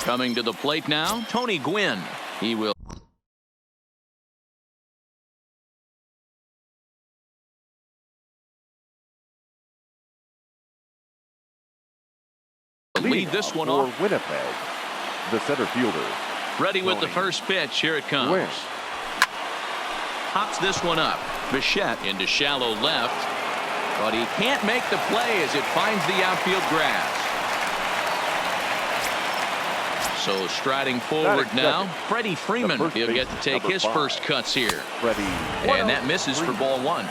Coming to the plate now, Tony Gwynn. He will lead this one off. For Winnipeg, the center fielder. Ready with the first pitch. Here it comes. Gwynn. Hops this one up. Bichette into shallow left. But he can't make the play as it finds the outfield grass. So striding forward now, Freddie Freeman. He'll get to take his first cuts here. And that misses for ball one.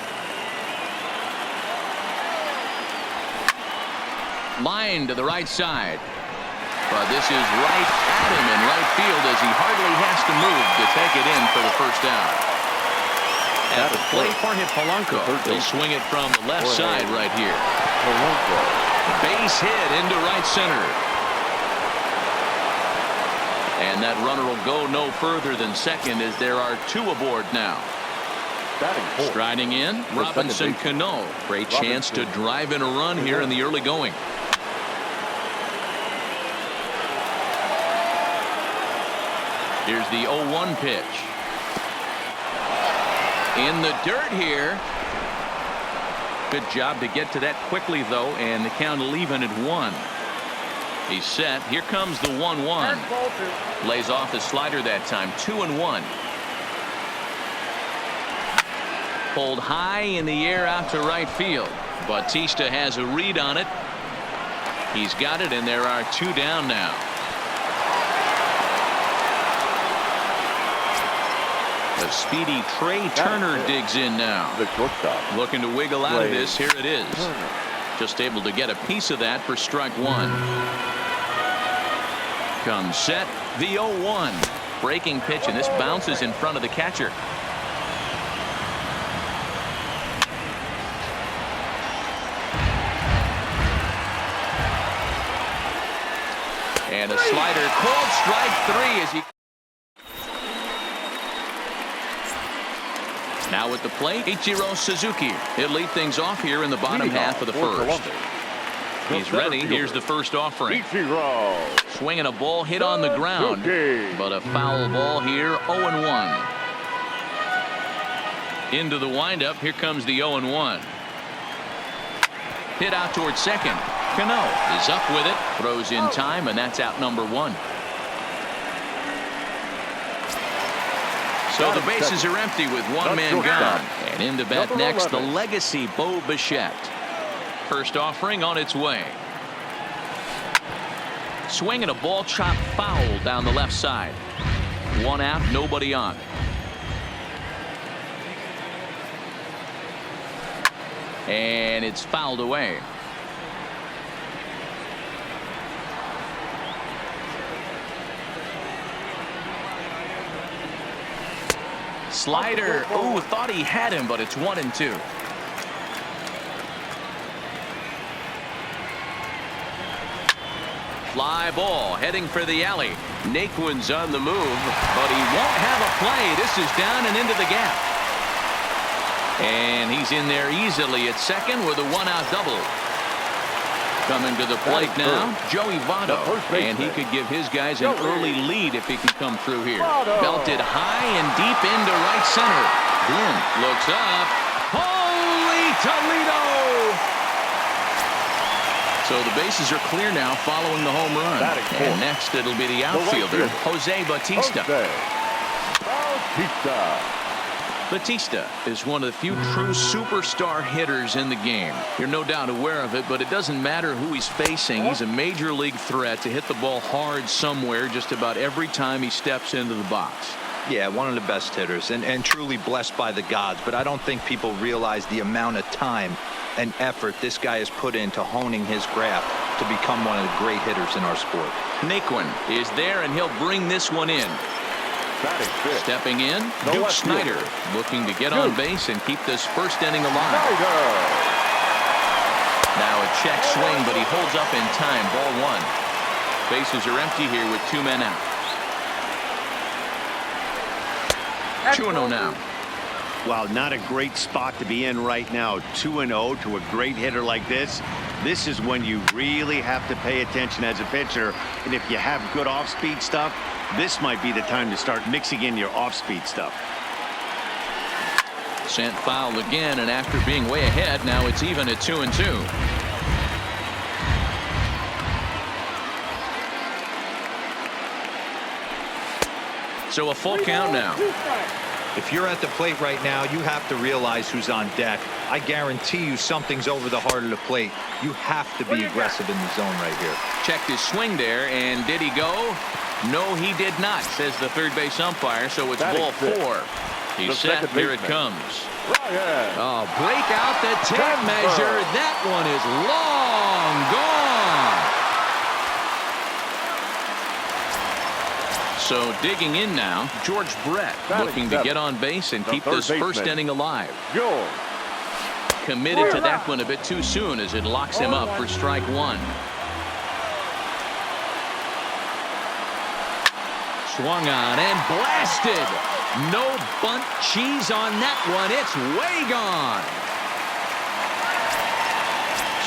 Line to the right side. But this is right at him in right field as he hardly has to move to take it in for the first out. At the plate for Polanco. He'll swing it from the left side right here. Base hit into right center. And that runner will go no further than second as there are two aboard now. Striding in, Robinson Cano. Great chance to drive in a run here in the early going. Here's the 0-1 pitch. In the dirt here. Good job to get to that quickly, though, and the count will even at 1. He's set. Here comes the 1-1. Lays off his slider that time. 2-1. Pulled high in the air out to right field. Bautista has a read on it. He's got it, and there are two down now. The speedy Trey Turner digs in now. The shortstop. Looking to wiggle out of this. Here it is. Just able to get a piece of that for strike one. Comes set. The 0-1. Breaking pitch, and this bounces in front of the catcher. And a slider. Called strike 3 as he. Now at the plate, Ichiro Suzuki. He'll lead things off here in the bottom half of the first. He's ready. Here's the first offering. Swinging a ball hit on the ground, but a foul ball here. 0-1. Into the windup. Here comes the 0-1. Hit out towards second. Cano is up with it. Throws in time, and that's out number 1. So the bases are empty with one man gone. And in to bat next, the legacy Bo Bichette. First offering on its way. Swinging a ball chopped foul down the left side. One out, nobody on. And it's fouled away. Slider. Oh, thought he had him, but it's 1-2. Fly ball heading for the alley. Naquin's on the move, but he won't have a play. This is down and into the gap. And he's in there easily at second with a 1-out double. Coming to the plate now, Joey Votto, and he could give his guys an early lead if he can come through here. Belted high and deep into right center. Glenn looks up. Holy Toledo! So the bases are clear now following the home run. And next it'll be the outfielder, Jose Bautista. Bautista is one of the few true superstar hitters in the game. You're no doubt aware of it, but it doesn't matter who he's facing. He's a major league threat to hit the ball hard somewhere just about every time he steps into the box. Yeah, one of the best hitters and truly blessed by the gods, but I don't think people realize the amount of time and effort this guy has put into honing his craft to become one of the great hitters in our sport. Naquin is there, and he'll bring this one in. Stepping in, Duke Snider looking to get on base and keep this first inning alive. Now a check swing, but he holds up in time. Ball 1. Bases are empty here with 2 men out. 2-0 now. Well, not a great spot to be in right now. 2-0 to a great hitter like this. This is when you really have to pay attention as a pitcher. And if you have good off-speed stuff, this might be the time to start mixing in your off-speed stuff. Sent foul again, and after being way ahead, now it's even at 2-2. So a full count now. If you're at the plate right now, you have to realize who's on deck. I guarantee you something's over the heart of the plate. You have to be aggressive in the zone right here. Checked his swing there, and did he go? No, he did not, says the third base umpire, so it's ball 4. He's set. Here it comes. Oh, break out the tape measure. That one is long gone. So digging in now, George Brett looking to get on base and keep this first inning alive. Committed to that one a bit too soon as it locks him up for strike 1. Swung on and blasted. No bunt cheese on that one. It's way gone.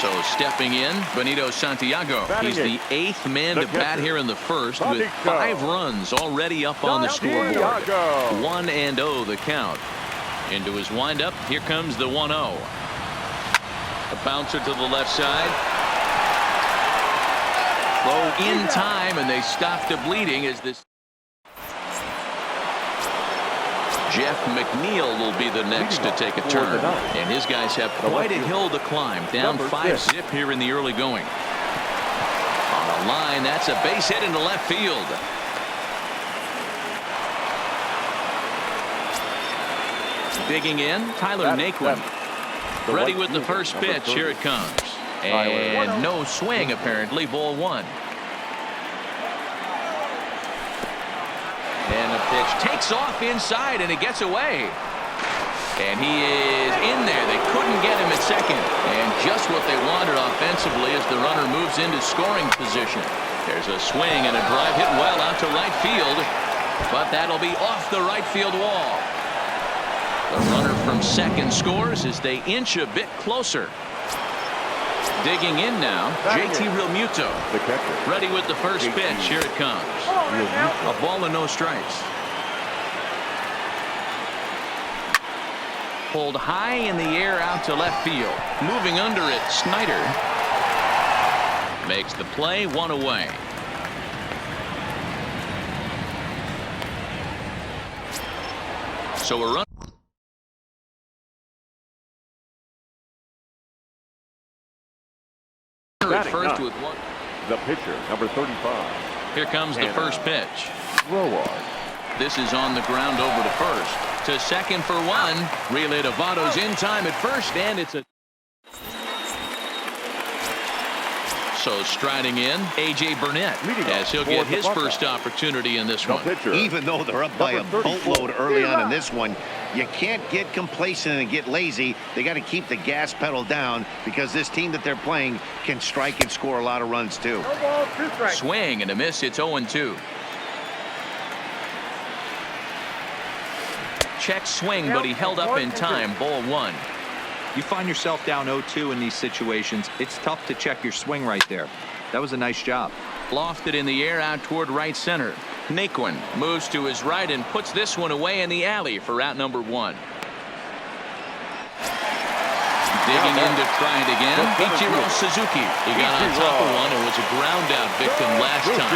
So stepping in, Benito Santiago. He's the 8th man to bat here in the first with 5 runs already up on the scoreboard. 1-0 the count. Into his windup. Here comes the 1-0. A bouncer to the left side. Throw in time, and they stop the bleeding as this. Jeff McNeil will be the next to take a turn, and his guys have quite a hill to climb. Down 5-zip here in the early going. On a line, that's a base hit into left field. Digging in, Tyler Naquin. Ready with the first pitch. Here it comes. And no swing, apparently. Ball 1. And the pitch takes off inside, and it gets away. And he is in there. They couldn't get him at second. And just what they wanted offensively as the runner moves into scoring position. There's a swing and a drive hit well out to right field. But that'll be off the right field wall. The runner from second scores as they inch a bit closer. Digging in now, JT Realmuto. Ready with the first pitch. Here it comes. A ball and no strikes. Pulled high in the air out to left field. Moving under it, Snyder makes the play. 1 away. So a run. At first with 1. The pitcher, number 35. Here comes the first pitch. Roar. This is on the ground over to first. To second for 1. Relay to Votto's in time at first, and it's a. So striding in, A.J. Burnett, as he'll get his first opportunity in this one. Even though they're up by a boatload early on in this one, you can't get complacent and get lazy. They got to keep the gas pedal down because this team that they're playing can strike and score a lot of runs too. Swing and a miss. It's 0-2. Check swing, but he held up in time. Ball 1. You find yourself down 0-2 in these situations. It's tough to check your swing right there. That was a nice job. Lofted in the air out toward right center. Naquin moves to his right and puts this one away in the alley for out number 1. Digging in to try it again. Ichiro Suzuki. He got on top of one and was a ground out victim last time.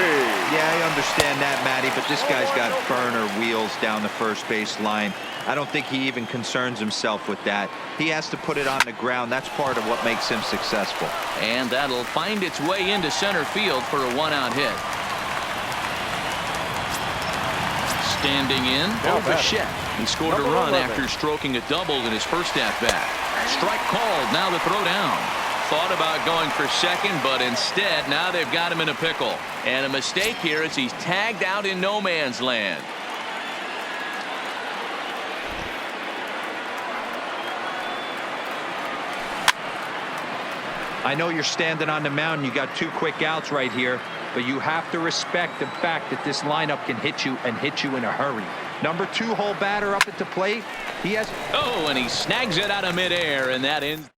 Yeah, I understand that, Matty, but this guy's got burner wheels down the first base line. I don't think he even concerns himself with that. He has to put it on the ground. That's part of what makes him successful. And that'll find its way into center field for a 1-out hit. Standing in, Bichette. He scored a run after stroking a double in his first at-bat. Strike called. Now the throw down. Thought about going for second, but instead now they've got him in a pickle. And a mistake here as he's tagged out in no man's land. I know you're standing on the mound. You got 2 quick outs right here, but you have to respect the fact that this lineup can hit you and hit you in a hurry. Number 2 hole batter up at the plate. He has. Oh, and he snags it out of midair, and that ends.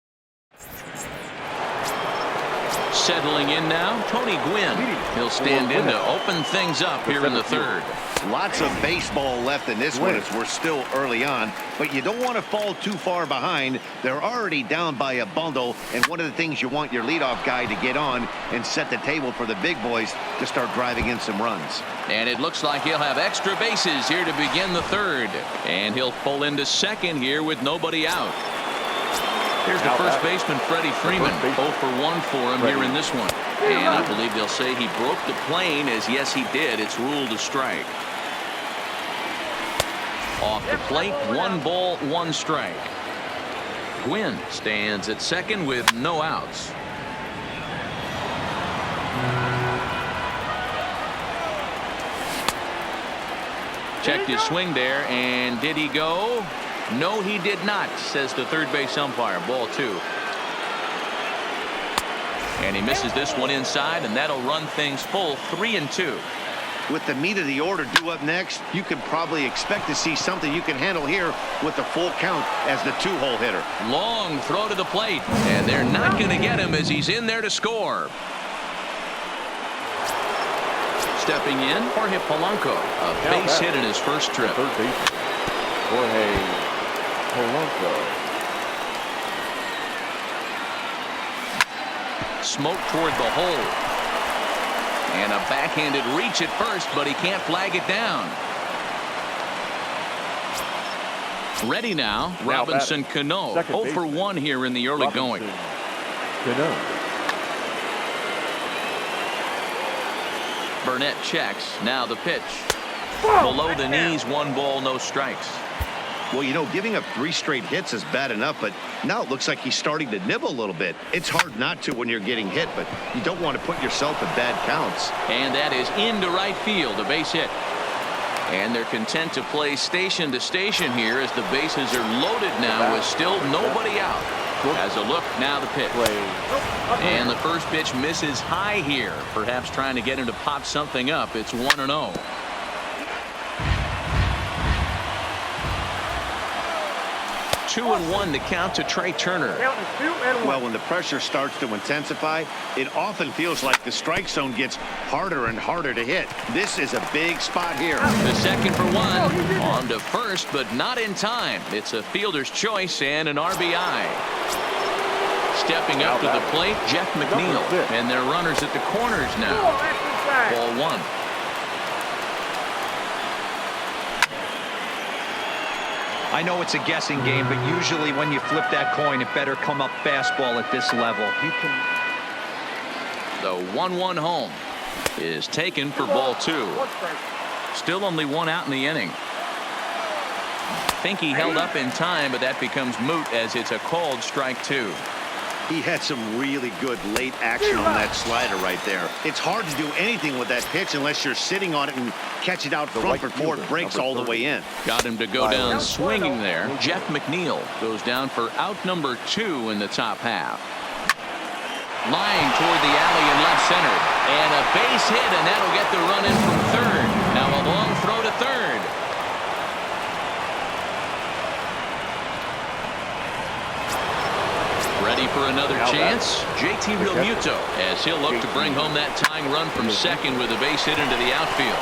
Settling in now, Tony Gwynn. He'll stand in to open things up here in the third. Lots of baseball left in this one as we're still early on, but you don't want to fall too far behind. They're already down by a bundle, and one of the things you want your leadoff guy to get on and set the table for the big boys to start driving in some runs. And it looks like he'll have extra bases here to begin the third, and he'll pull into second here with nobody out. Here's the first baseman, Freddie Freeman. 0 for 1 for him here in this one. And I believe they'll say he broke the plane, as yes, he did. It's ruled a strike. Off the plate, 1 ball, 1 strike. Gwynn stands at second with no outs. Checked his swing there, and did he go? No, he did not, says the third base umpire. Ball 2. And he misses this one inside, and that'll run things full 3-2. With the meat of the order due up next, you can probably expect to see something you can handle here with the full count as the 2-hole hitter. Long throw to the plate, and they're not going to get him as he's in there to score. Stepping in, Jorge Polanco, a base hit in his first trip. Third base, Jorge Polanco. Smoke toward the hole. And a backhanded reach at first, but he can't flag it down. Ready now, Robinson Cano. 0 for 1 here in the early going. Cano. Burnett checks. Now the pitch. Below the knees, 1 ball, no strikes. Well, you know, giving up 3 straight hits is bad enough, but now it looks like he's starting to nibble a little bit. It's hard not to when you're getting hit, but you don't want to put yourself in bad counts. And that is into right field, a base hit. And they're content to play station to station here as the bases are loaded now with still nobody out. As a look, now the pitch. And the first pitch misses high here, perhaps trying to get him to pop something up. It's 1-0. Two and 1 to count to Trey Turner. Well, when the pressure starts to intensify, it often feels like the strike zone gets harder and harder to hit. This is a big spot here. The second for 1. On to first, but not in time. It's a fielder's choice and an RBI. Stepping up to the plate, Jeff McNeil. And their runners at the corners now. Ball 1. I know it's a guessing game, but usually when you flip that coin, it better come up fastball at this level. The 1-1 home is taken for ball 2. Still only 1 out in the inning. Think he held up in time, but that becomes moot as it's a called strike 2. He had some really good late action on that slider right there. It's hard to do anything with that pitch unless you're sitting on it and catch it out front before it breaks all the way in. Got him to go down swinging there. Jeff McNeil goes down for out number 2 in the top half. Lying toward the alley in left center. And a base hit, and that'll get the run in from third. Now a long throw to third. Ready for another chance? JT Realmuto, as he'll look to bring home that tying run from second with a base hit into the outfield.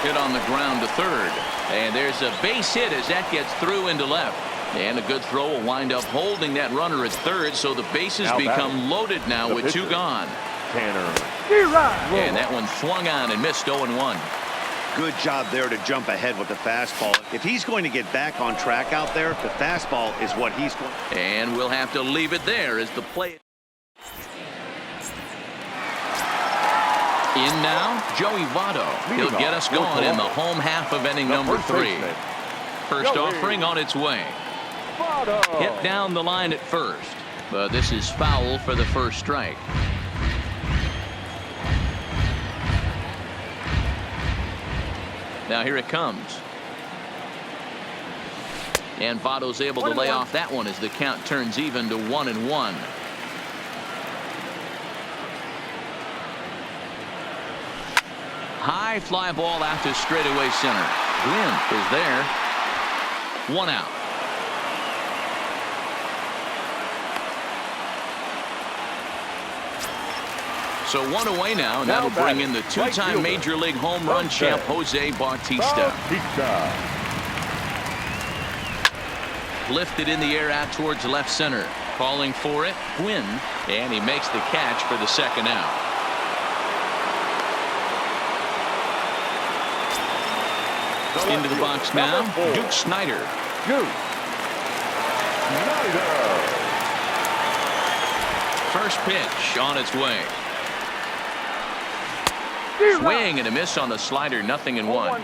Hit on the ground to third. And there's a base hit as that gets through into left. And a good throw will wind up holding that runner at third, so the bases become loaded now with 2 gone. Tanner. And that one swung on and missed 0-1. Good job there to jump ahead with the fastball. If he's going to get back on track out there, the fastball is what he's going. And we'll have to leave it there as the play. In now, Joey Votto. He'll get us going in the home half of inning number 3. First offering on its way. Hit down the line at first, but this is foul for the first strike. Now here it comes. And Votto's able to lay off that one as the count turns even to 1-1. High fly ball out to straightaway center. Gwynn is there. 1 out. So 1 away now, and that'll bring in the two-time Major League home run champ Jose Bautista. Lifted in the air out towards left center. Calling for it, Gwynn, and he makes the catch for the second out. Into the box now, Duke Snider. First pitch on its way. Swing and a miss on the slider, 0-1.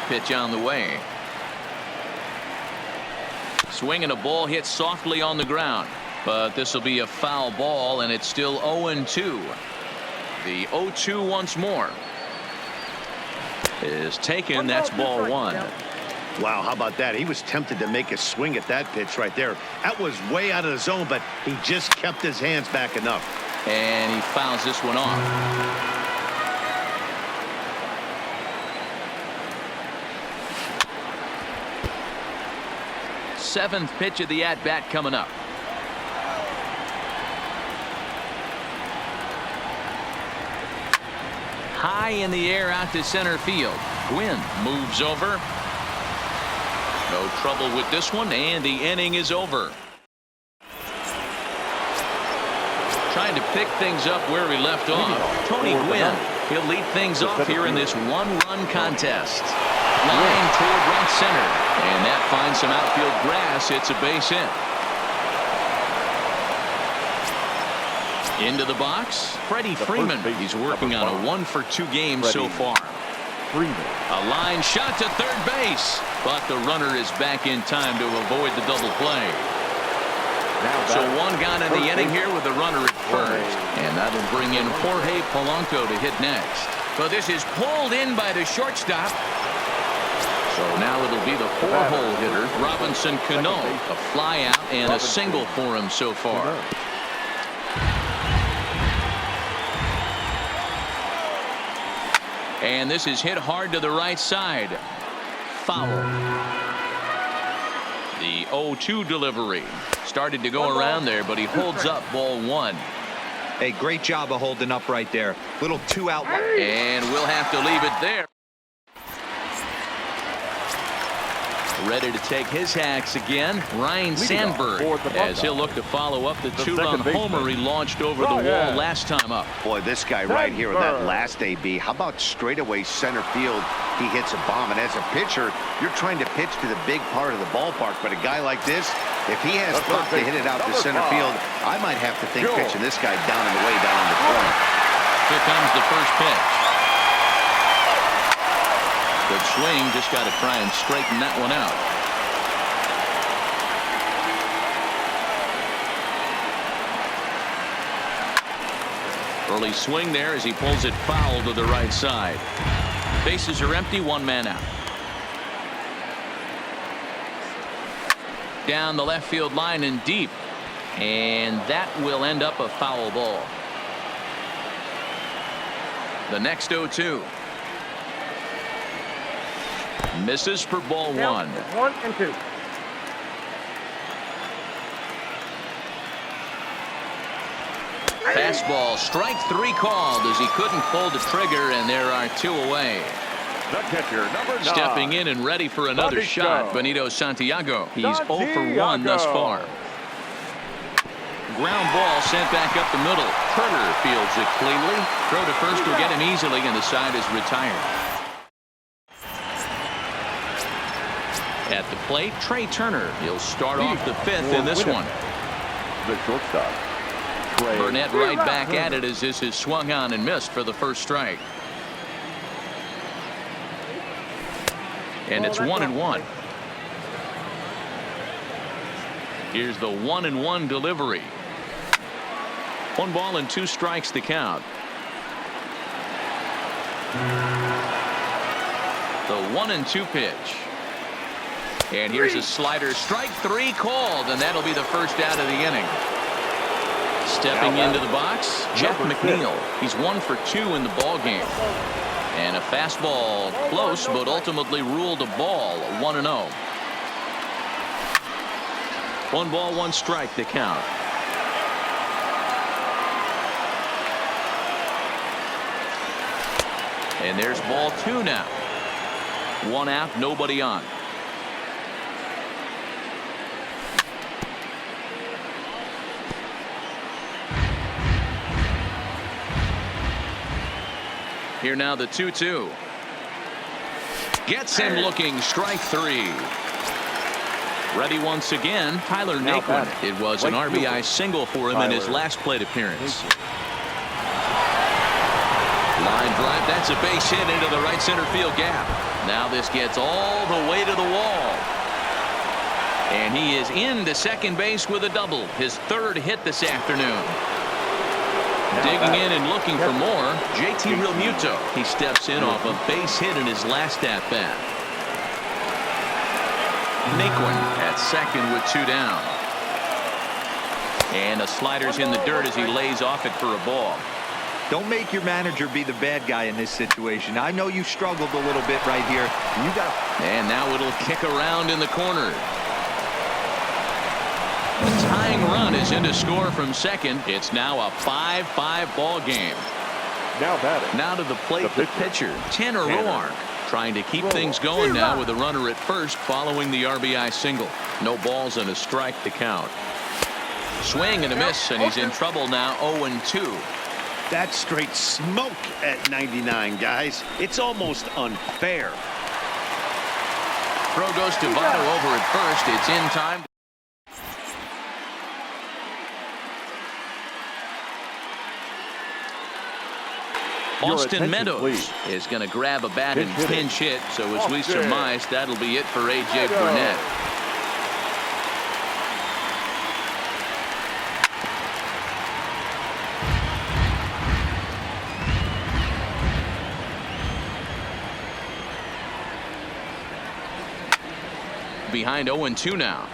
Pitch on the way. Swing and a ball hit softly on the ground, but this will be a foul ball, and it's still 0-2. The 0-2 once more is taken. That's ball 1. Wow, how about that? He was tempted to make a swing at that pitch right there. That was way out of the zone, but he just kept his hands back enough. And he fouls this one off. Seventh pitch of the at-bat coming up. High in the air out to center field. Gwynn moves over. No trouble with this one, and the inning is over. Trying to pick things up where we left off. Tony Gwynn, he'll lead things off here in this one-run contest. Line toward right center, and that finds some outfield grass. It's a base hit. Into the box, Freddie Freeman. He's working on a 1-for-2 game so far. A line shot to third base, but the runner is back in time to avoid the double play. So one gone in the inning here with the runner at first, and that'll bring in Jorge Polanco to hit next. But this is pulled in by the shortstop. So now it'll be the 4-hole hitter, Robinson Cano. A fly out and a single for him so far. And this is hit hard to the right side. Foul. The 0-2 delivery. Started to go around there, but he holds up ball 1. Hey, great job of holding up right there. Little 2-out. And we'll have to leave it there. Ready to take his hacks again, Ryan Sandberg, as he'll look to follow up the 2-run homer he launched over the wall last time up. Boy, this guy right here with that last AB, how about straightaway center field? He hits a bomb, and as a pitcher, you're trying to pitch to the big part of the ballpark, but a guy like this, if he has pop to hit it out to center field, I might have to think pitching this guy down and away down in the corner. Here comes the first pitch. Good swing, just got to try and straighten that one out. Early swing there as he pulls it foul to the right side. Bases are empty, 1 man out. Down the left field line and deep, and that will end up a foul ball. The next 0-2. Misses for ball 1. 1-2. Fastball, strike 3 called as he couldn't pull the trigger, and there are 2 away. The catcher, number 9. Stepping in and ready for another shot, Benito Santiago. He's 0 for 1 thus far. Ground ball sent back up the middle. Turner fields it cleanly. Throw to first will get him easily, and the side is retired. At the plate, Trey Turner. He'll start off the 5th in this one. The shortstop. Burnett right back at it as this is swung on and missed for the first strike. And it's 1-1. Here's the 1-1 delivery. 1 ball and 2 strikes to count. The 1-2 pitch. And here's a slider. Strike 3 called, and that'll be the first out of the inning. Stepping into the box, Jeff McNeil. He's 1 for 2 in the ball game. And a fastball close, but ultimately ruled a ball. 1-0. 1 ball, 1 strike to count. And there's ball 2 now. 1 out, nobody on. Here now the 2-2. Gets him looking. Strike 3. Ready once again, Tyler Naquin. It was an RBI single for him in his last plate appearance. Line drive. That's a base hit into the right center field gap. Now this gets all the way to the wall. And he is into second base with a double. His 3rd hit this afternoon. Digging in and looking for more, JT Realmuto. He steps in off a base hit in his last at-bat. Naquin at second with 2 down. And a slider's in the dirt as he lays off it for a ball. Don't make your manager be the bad guy in this situation. I know you struggled a little bit right here. And now it'll kick around in the corner. The tying run is in to score from second. It's now a 5-5 ball game. Now to the plate, the pitcher, Tanner Roark, trying to keep things going now with a runner at first following the RBI single. No balls and a strike to count. Swing and a miss, and he's in trouble now. 0-2. That's straight smoke at 99, guys. It's almost unfair. Throw goes to Votto over at first. It's in time. Austin Meadows is going to grab a bat and pinch hit. So as we surmise, that'll be it for A.J. Burnett. Behind 0-2 now.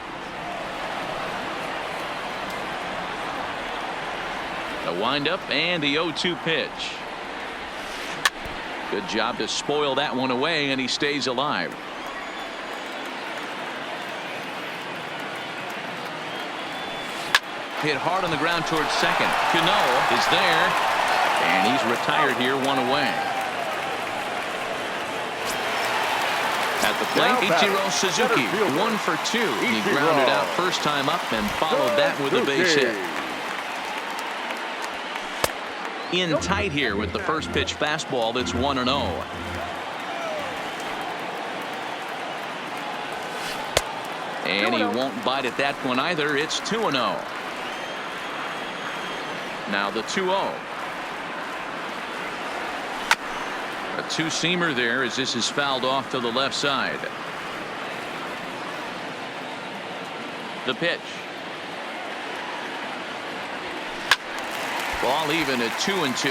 The windup and the 0-2 pitch. Good job to spoil that one away, and he stays alive. Hit hard on the ground towards second. Cano is there, and he's retired here, 1 away. At the plate, Ichiro Suzuki, 1 for 2. He grounded out first time up and followed that with a base hit. In tight here with the first pitch fastball. That's 1-0. And he won't bite at that one either. It's 2-0. Now the 2-0. A 2-seamer there as this is fouled off to the left side. The pitch. Ball even at 2-2.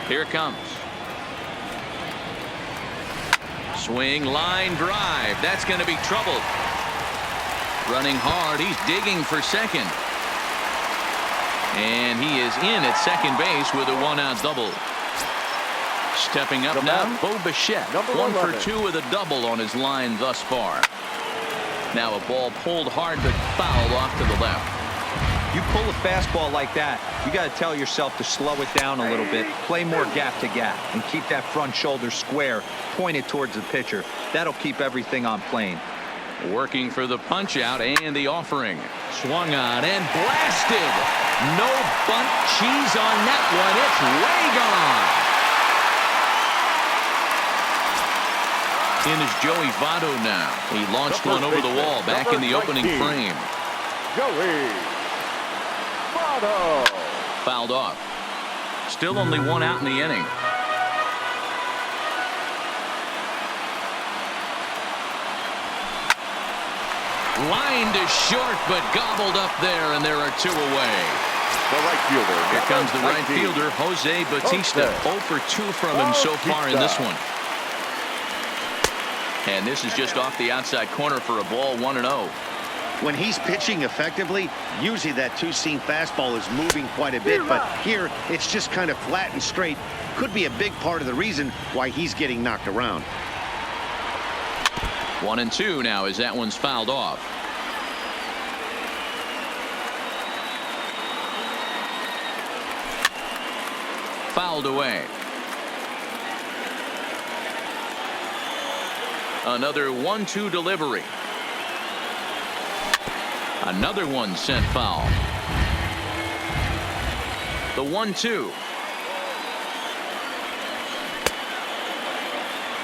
Here it comes. Swing, line drive. That's going to be troubled. Running hard. He's digging for second. And he is in at second base with a 1-out double. Stepping up now, Bo Bichette, 1 for 2 with a double on his line thus far. Now a ball pulled hard but fouled off to the left. You pull a fastball like that, you got to tell yourself to slow it down a little bit, play more gap to gap, and keep that front shoulder square, pointed towards the pitcher. That'll keep everything on plane. Working for the punch out and the offering. Swung on and blasted. No bunt cheese on that one. It's way gone. In is Joey Votto now. He launched one over the wall back in the opening frame. Joey Votto. Fouled off. Still only 1 out in the inning. Line to short, but gobbled up there, and there are 2 away. The right fielder. Here comes the right 19. fielder, Jose Bautista. 0 for 2 from him so far in this one. And this is just off the outside corner for a ball, 1-0. When he's pitching effectively, usually that two-seam fastball is moving quite a bit, but here it's just kind of flat and straight. Could be a big part of the reason why he's getting knocked around. 1-2 now as that one's fouled off. Fouled away. Another 1-2 delivery. Another one sent foul. The 1-2.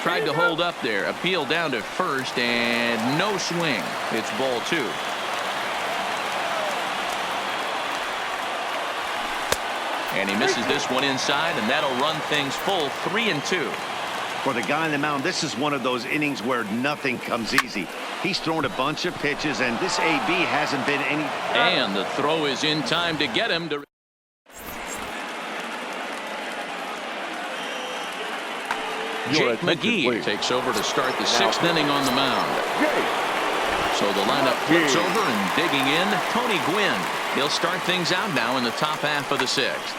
Tried to hold up there. Appeal down to first and no swing. It's ball 2. And he misses this one inside, and that'll run things full 3-2. For the guy on the mound, this is one of those innings where nothing comes easy. He's thrown a bunch of pitches, and this AB hasn't been any. And the throw is in time to get him to. Jake McGee takes over to start the 6th inning on the mound. So the lineup flips over and digging in, Tony Gwynn. He'll start things out now in the top half of the 6th.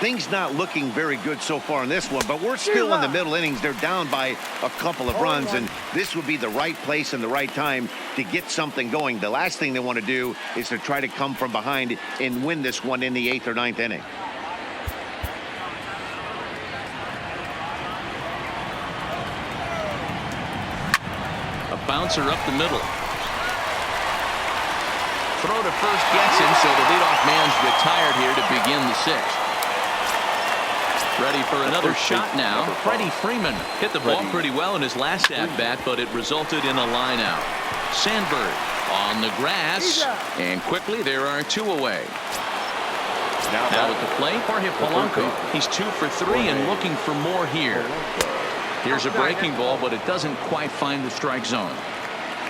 Things not looking very good so far in this one, but we're still in the middle innings. They're down by a couple of runs, and this would be the right place and the right time to get something going. The last thing they want to do is to try to come from behind and win this one in the 8th or 9th inning. A bouncer up the middle. Throw to first gets him, so the leadoff man's retired here to begin the 6th. Ready for another shot now. Freddie Freeman hit the ball pretty well in his last at-bat, but it resulted in a line out. Sandberg on the grass, and quickly there are 2 away. Now at the plate, Jorge Polanco. He's 2 for 3 and looking for more here. Here's a breaking ball, but it doesn't quite find the strike zone.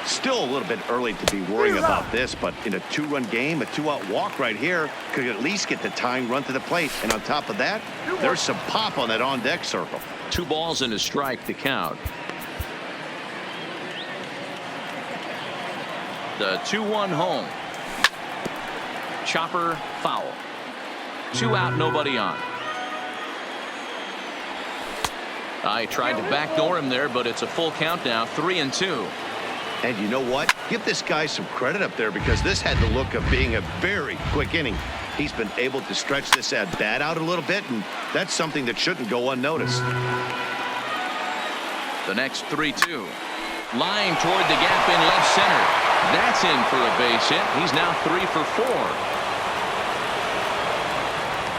Still a little bit early to be worrying about this, but in a 2-run game, a 2-out walk right here could at least get the tying run to the plate. And on top of that, there's some pop on that on-deck circle. 2 balls and a strike to count. The 2-1 home. Chopper foul. 2 out, nobody on. I tried to backdoor him there, but it's a full count now, 3-2. And you know what? Give this guy some credit up there, because this had the look of being a very quick inning. He's been able to stretch this at bat out a little bit, and that's something that shouldn't go unnoticed. The next 3-2. Line toward the gap in left center. That's in for a base hit. He's now 3 for 4.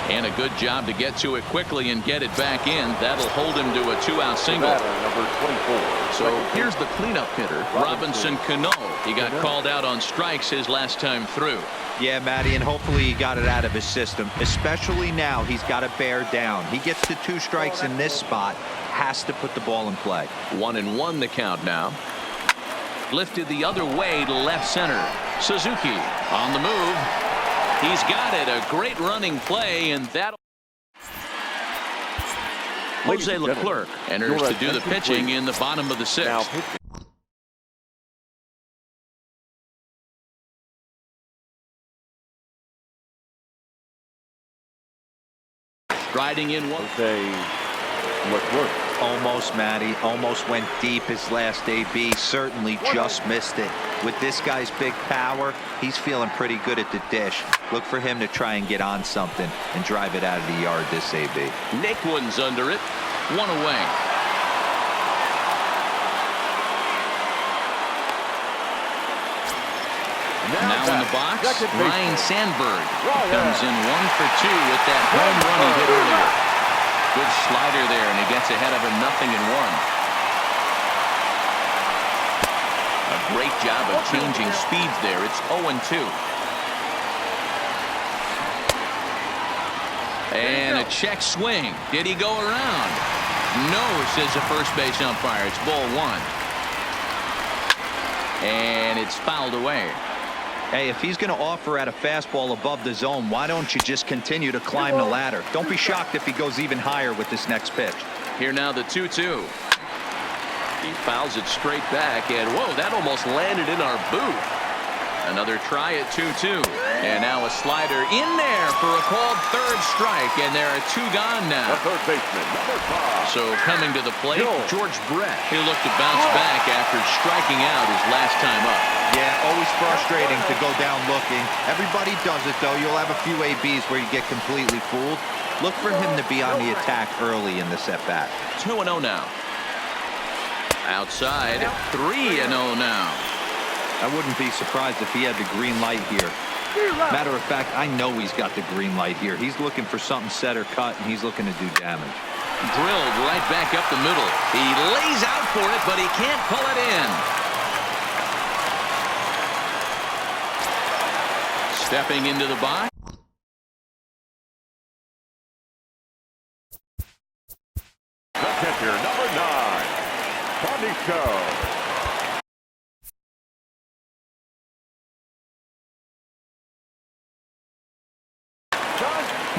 And a good job to get to it quickly and get it back in. That'll hold him to a 2-out single. Number 24. So here's the cleanup hitter, Robinson Cano. He got called out on strikes his last time through. Yeah, Matty, and hopefully he got it out of his system. Especially now, he's got to bear down. He gets to 2 strikes in this spot, has to put the ball in play. 1-1 the count now. Lifted the other way to left center. Suzuki on the move. He's got it. A great running play, and that. Jose Leclerc enters to do the pitching in the bottom of the 6th. Riding in one. Leclerc. Almost, Matty. Almost went deep his last AB. Certainly just missed it. With this guy's big power, he's feeling pretty good at the dish. Look for him to try and get on something and drive it out of the yard this AB. Naquin's under it. 1 away. Now in the box, Ryan Sandberg comes in 1 for 2 with that home run he hit earlier. Good slider there, and he gets ahead of him 0-1. A great job of changing speeds there. It's 0-2. And a check swing. Did he go around? No, says the first base umpire. It's ball 1. And it's fouled away. Hey, if he's going to offer at a fastball above the zone, why don't you just continue to climb the ladder? Don't be shocked if he goes even higher with this next pitch. Here now the 2-2. He fouls it straight back, and whoa, that almost landed in our booth. Another try at 2-2. And now a slider in there for a called third strike, and there are 2 gone now. The third baseman, number 5. So coming to the plate, George Brett. He'll look to bounce back after striking out his last time up. Yeah, always frustrating to go down looking. Everybody does it, though. You'll have a few ABs where you get completely fooled. Look for him to be on the attack early in this at-bat. 2-0 now. Outside, 3-0 now. I wouldn't be surprised if he had the green light here. Matter of fact, I know he's got the green light here. He's looking for something set or cut, and he's looking to do damage. Drilled right back up the middle. He lays out for it, but he can't pull it in. Stepping into the box. The catcher, number 9. Show.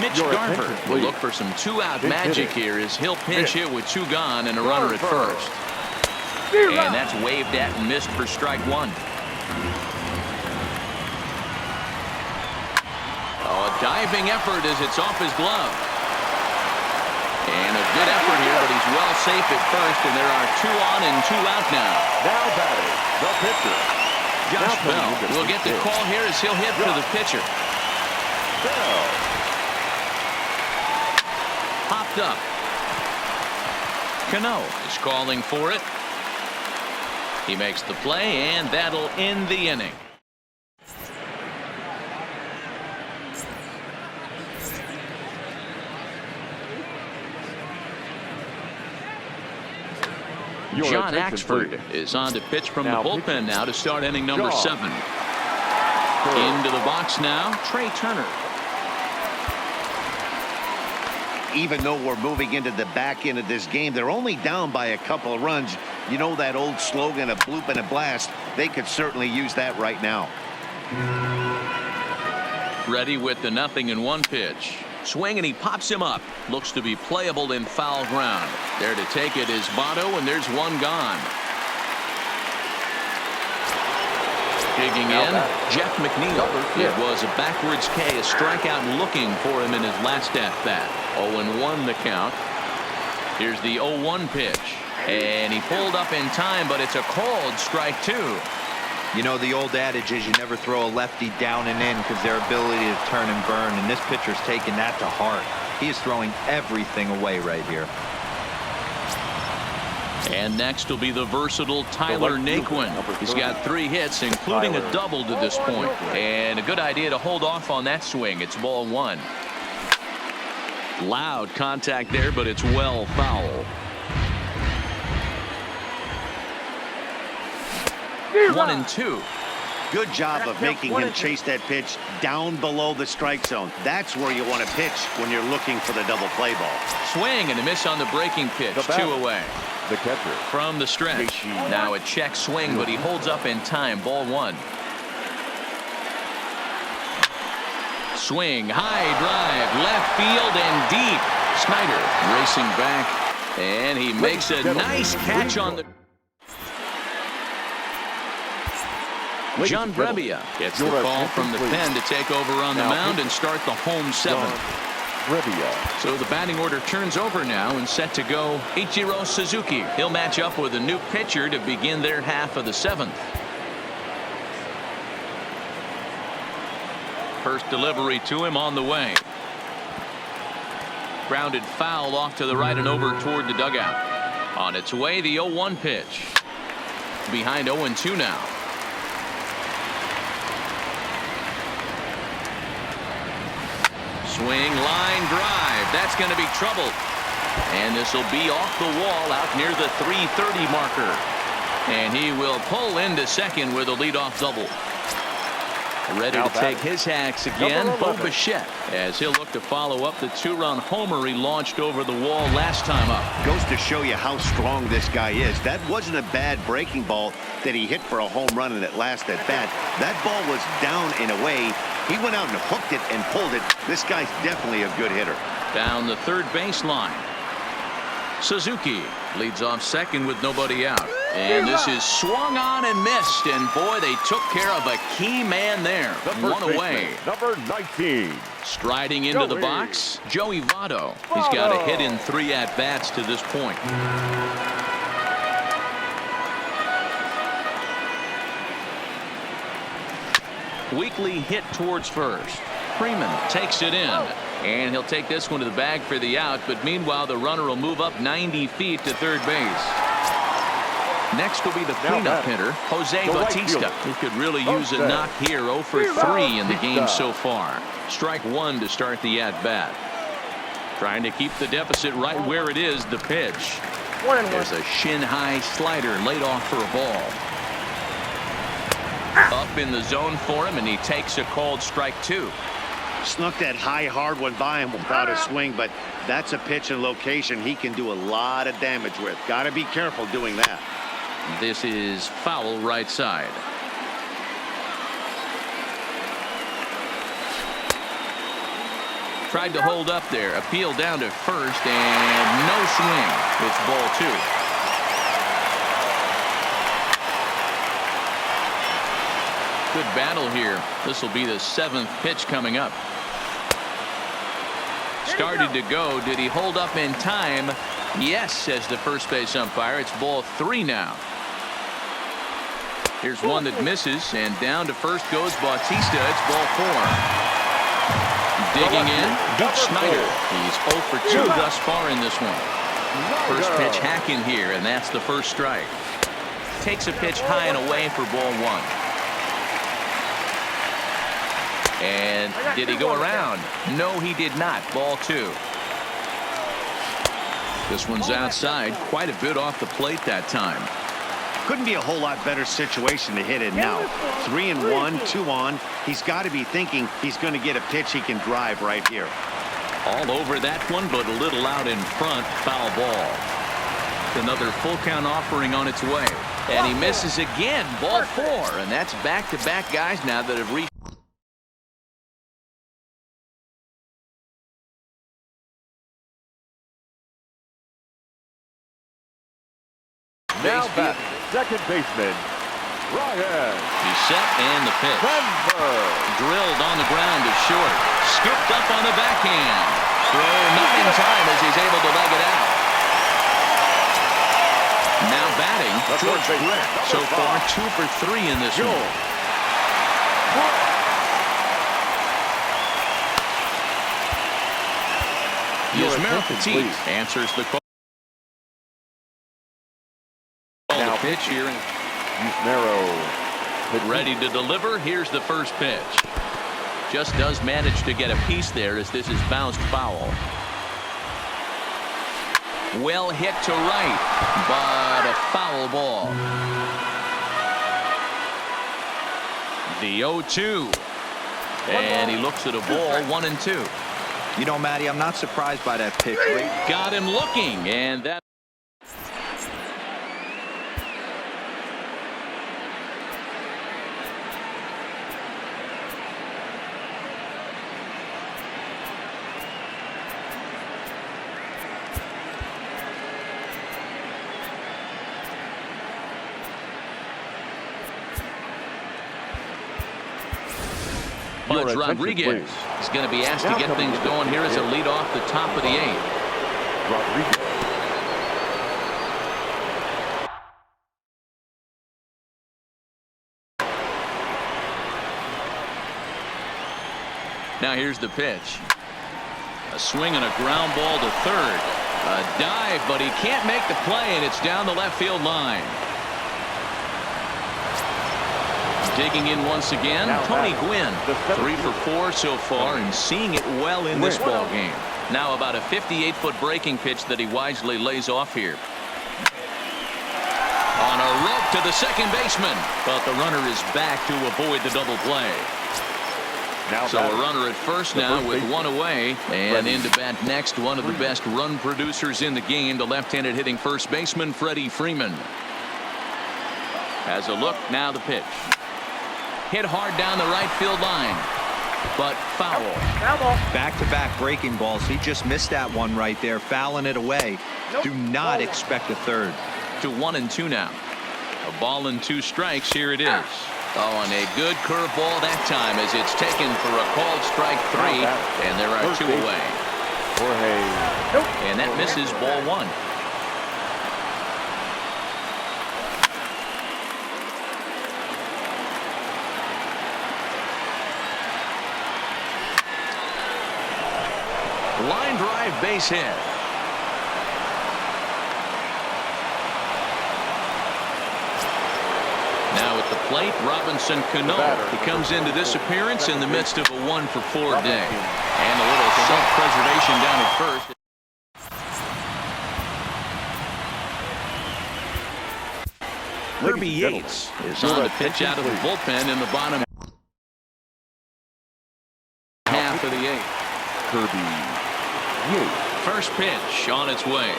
Mitch Garver will look for some 2-out magic here as he'll pinch hit with 2 gone and a runner at first. And that's waved at and missed for strike 1. Oh, a diving effort as it's off his glove. And a good effort here, but he's well safe at first, and there are 2 on and 2 out now. Now batting, the pitcher. Josh Bell will get the call here as he'll hit for the pitcher. Bell. Popped up. Cano is calling for it. He makes the play, and that'll end the inning. John Axford is on to pitch from the bullpen now to start inning number 7. Into the box now, Trey Turner. Even though we're moving into the back end of this game, they're only down by a couple of runs. You know that old slogan, a bloop and a blast. They could certainly use that right now. Ready with the 0-1 pitch. Swing, and he pops him up. Looks to be playable in foul ground. There to take it is Votto, and there's 1 gone. Digging in, Jeff McNeil. It was a backwards K, a strikeout looking for him in his last at-bat. 0-1 the count. Here's the 0-1 pitch. And he pulled up in time, but it's a called strike 2. You know, the old adage is you never throw a lefty down and in because their ability to turn and burn, and this pitcher's taking that to heart. He is throwing everything away right here. And next will be the versatile Tyler Naquin. He's got 3 hits, including a double to this point. And a good idea to hold off on that swing. It's ball 1. Loud contact there, but it's well foul. 1-2. Good job of making him chase that pitch down below the strike zone. That's where you want to pitch when you're looking for the double play ball. Swing and a miss on the breaking pitch. 2 away. The catcher. From the stretch. Now a check swing, but he holds up in time. Ball 1. Swing, high drive, left field and deep. Snyder racing back, and he makes a nice catch on the... John Brebbia gets the call from the pen to take over on the mound and start the home 7th. So the batting order turns over now and set to go Ichiro Suzuki. He'll match up with a new pitcher to begin their half of the 7th. First delivery to him on the way. Grounded foul off to the right and over toward the dugout. On its way, the 0-1 pitch. Behind 0-2 now. Swing, line drive. That's going to be trouble. And this will be off the wall out near the 330 marker. And he will pull into second with a leadoff double. Ready to take his hacks again, Bo Bichette, as he'll look to follow up the 2-run homer he launched over the wall last time up. Goes to show you how strong this guy is. That wasn't a bad breaking ball. that he hit for a home run in that last at bat. That ball was down and away. He went out and hooked it and pulled it. This guy's definitely a good hitter. Down the third baseline. Suzuki leads off second with nobody out. And this is swung on and missed. And boy, they took care of a key man there. One away. Number 19. Striding into the box, Joey Votto. He's got a hit in 3 at-bats to this point. Weekly hit towards first. Freeman takes it in. And he'll take this one to the bag for the out. But meanwhile, the runner will move up 90 feet to third base. Next will be the cleanup hitter, Jose Bautista, who could really use a knock here. 0 for 3 in the game so far. Strike 1 to start the at-bat. Trying to keep the deficit right where it is. The pitch. There's a shin-high slider laid off for a ball. Up in the zone for him, and he takes a called strike 2. Snuck that high hard one by him without a swing, but that's a pitch and location he can do a lot of damage with. Got to be careful doing that. This is foul right side. Tried to hold up there. Appeal down to first, and no swing. It's ball 2. Good battle here. This will be the 7th pitch coming up. Started to go. Did he hold up in time? Yes, says the first base umpire. It's ball 3 now. Here's one that misses, and down to first goes Bautista. It's ball 4. Digging in, Duke Snyder. He's 0 for 2 thus far in this one. First pitch hacking here, and that's the first strike. Takes a pitch high and away for ball 1. And did he go around? No, he did not. Ball 2. This one's outside, quite a bit off the plate that time. Couldn't be a whole lot better situation to hit in now. 3-1, 2 on. He's got to be thinking he's going to get a pitch he can drive right here. All over that one, but a little out in front. Foul ball. Another full count offering on its way. And he misses again. Ball 4. And that's back-to-back guys now that have reached. Now back, second baseman, Ryan. He's set, and the pitch. Drilled on the ground to short. Skipped up on the backhand. Throw not in time as he's able to leg it out. Now batting, George Brett. So far, 2 for 3 in this one. Yusmeiro Petit answers the call. The pitch here. Ready to deliver. Here's the first pitch. Just does manage to get a piece there as this is bounced foul. Well hit to right, but a foul ball. The 0-2. And he looks at a ball, 1-2. You know, Matty, I'm not surprised by that pitch. Got him looking, and that. Budge Rodriguez is going to be asked to get things going here as a lead off the top of the 8th. Rodriguez. Now here's the pitch. A swing and a ground ball to third. A dive, but he can't make the play, and it's down the left field line. Digging in once again, Tony Gwynn. 3 for 4 so far, and seeing it well in this ball game. Now about a 58-foot breaking pitch that he wisely lays off here. On a rope to the second baseman, but the runner is back to avoid the double play. So a runner at first now with 1 away, and into bat next, one of the best run producers in the game, the left-handed hitting first baseman Freddie Freeman. Has a look, now the pitch. Hit hard down the right field line, but foul. Back-to-back breaking balls. He just missed that one right there, fouling it away. Do not expect a third. To 1-2 now. A ball and 2 strikes. Here it is. Oh, and a good curveball that time as it's taken for a called strike 3, and there are 2 away. And that misses ball 1. Line drive, base hit. Now at the plate, Robinson Cano. He comes into this appearance in the midst of a 1-for-4 day. And a little self-preservation down at first. Kirby Yates is on the pitch out of the bullpen in the bottom half of the 8th. Kirby Yates. First pitch on its way.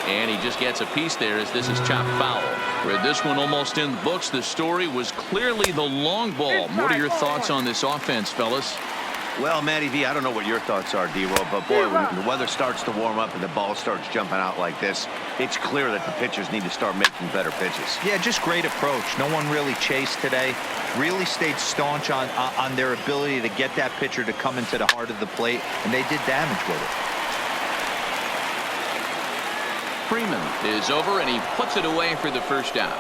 And he just gets a piece there as this is chopped foul. Where this one almost in the books, the story was clearly the long ball. What are your thoughts on this offense, fellas? Well, Matty V, I don't know what your thoughts are, D-Roll, but boy, when the weather starts to warm up and the ball starts jumping out like this, it's clear that the pitchers need to start making better pitches. Yeah, just great approach. No one really chased today. Really stayed staunch on their ability to get that pitcher to come into the heart of the plate, and they did damage with it. Freeman is over, and he puts it away for the first out.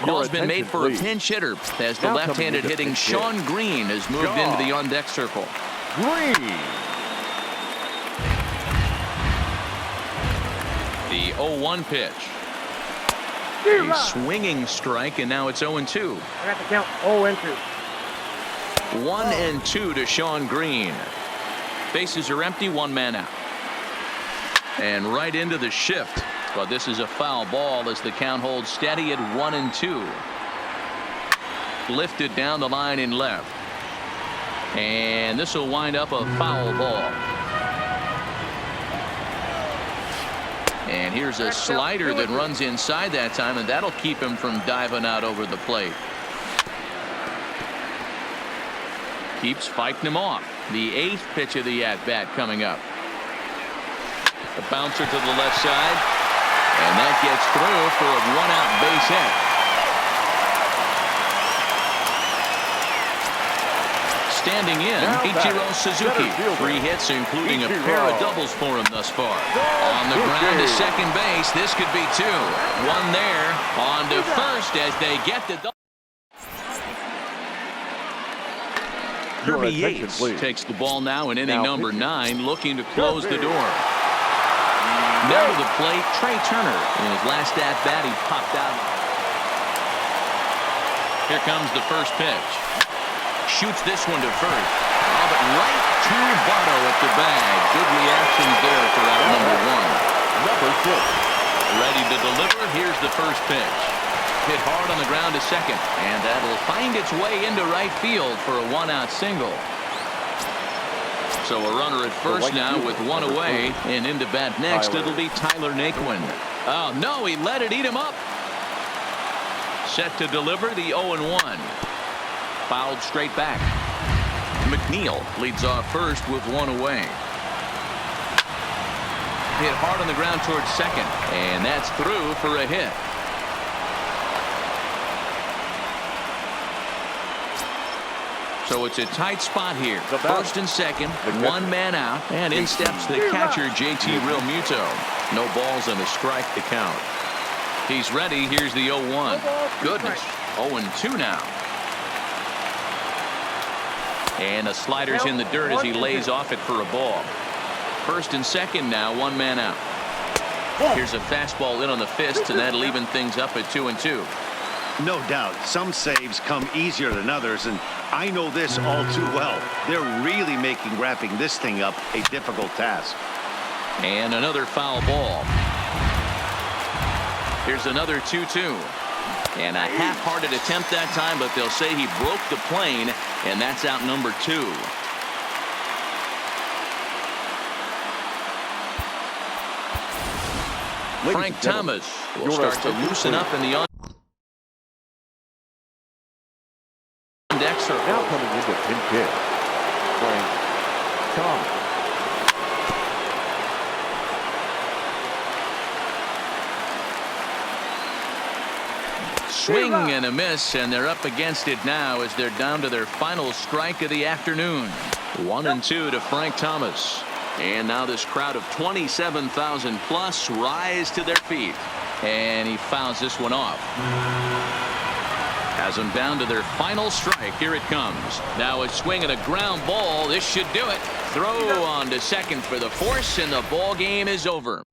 Call's been made for a pinch hitter as the left-handed hitting Sean Green has moved into the on-deck circle. Green. The 0-1 pitch. A swinging strike, and now it's 0-2. I got to count 0-2. 1-2 to Sean Green. Bases are empty, 1 man out. And right into the shift. But this is a foul ball as the count holds steady at 1-2. Lifted down the line in left. And this will wind up a foul ball. And here's a slider that runs inside that time, and that'll keep him from diving out over the plate. Keeps fighting him off. The 8th pitch of the at-bat coming up. The bouncer to the left side. And that gets through for a 1-out base hit. Standing in, Ichiro Suzuki. 3 hits, including a pair of doubles for him thus far. On the ground to second base. This could be 2. 1 there. On to first as they get the double. Kirby Yates takes the ball now in inning number 9, looking to close the door. Now to the plate, Trey Turner. In his last at-bat, he popped out. Here comes the first pitch. Shoots this one to first. Oh, but right to Votto at the bag. Good reactions there for out number 1. Number 6. Ready to deliver. Here's the first pitch. Hit hard on the ground to second, and that'll find its way into right field for a 1-out single. So a runner at first now with 1 away, and into bat next it'll be Tyler Naquin. Oh no, he let it eat him up. Set to deliver the 0-1. Fouled straight back. McNeil leads off first with 1 away. Hit hard on the ground towards second, and that's through for a hit. So it's a tight spot here. First and second, 1 man out, and in steps the catcher, JT Realmuto. No balls and a strike to count. He's ready. Here's the 0-1. Goodness. 0-2 now. And the slider's in the dirt as he lays off it for a ball. First and second now, 1 man out. Here's a fastball in on the fist, and that'll even things up at 2-2. No doubt. Some saves come easier than others, and I know this all too well. They're really making wrapping this thing up a difficult task. And another foul ball. Here's another 2-2. And a half-hearted attempt that time, but they'll say he broke the plane, and that's out number 2. Frank Thomas will start to loosen up in the on-deck circle. Now coming into pinch hit, Frank Thomas. Swing and a miss, and they're up against it now as they're down to their final strike of the afternoon. 1-2 to Frank Thomas. And now this crowd of 27,000 plus rise to their feet. And he fouls this one off. Has them down to their final strike. Here it comes. Now a swing and a ground ball. This should do it. Throw on to second for the force, and the ball game is over.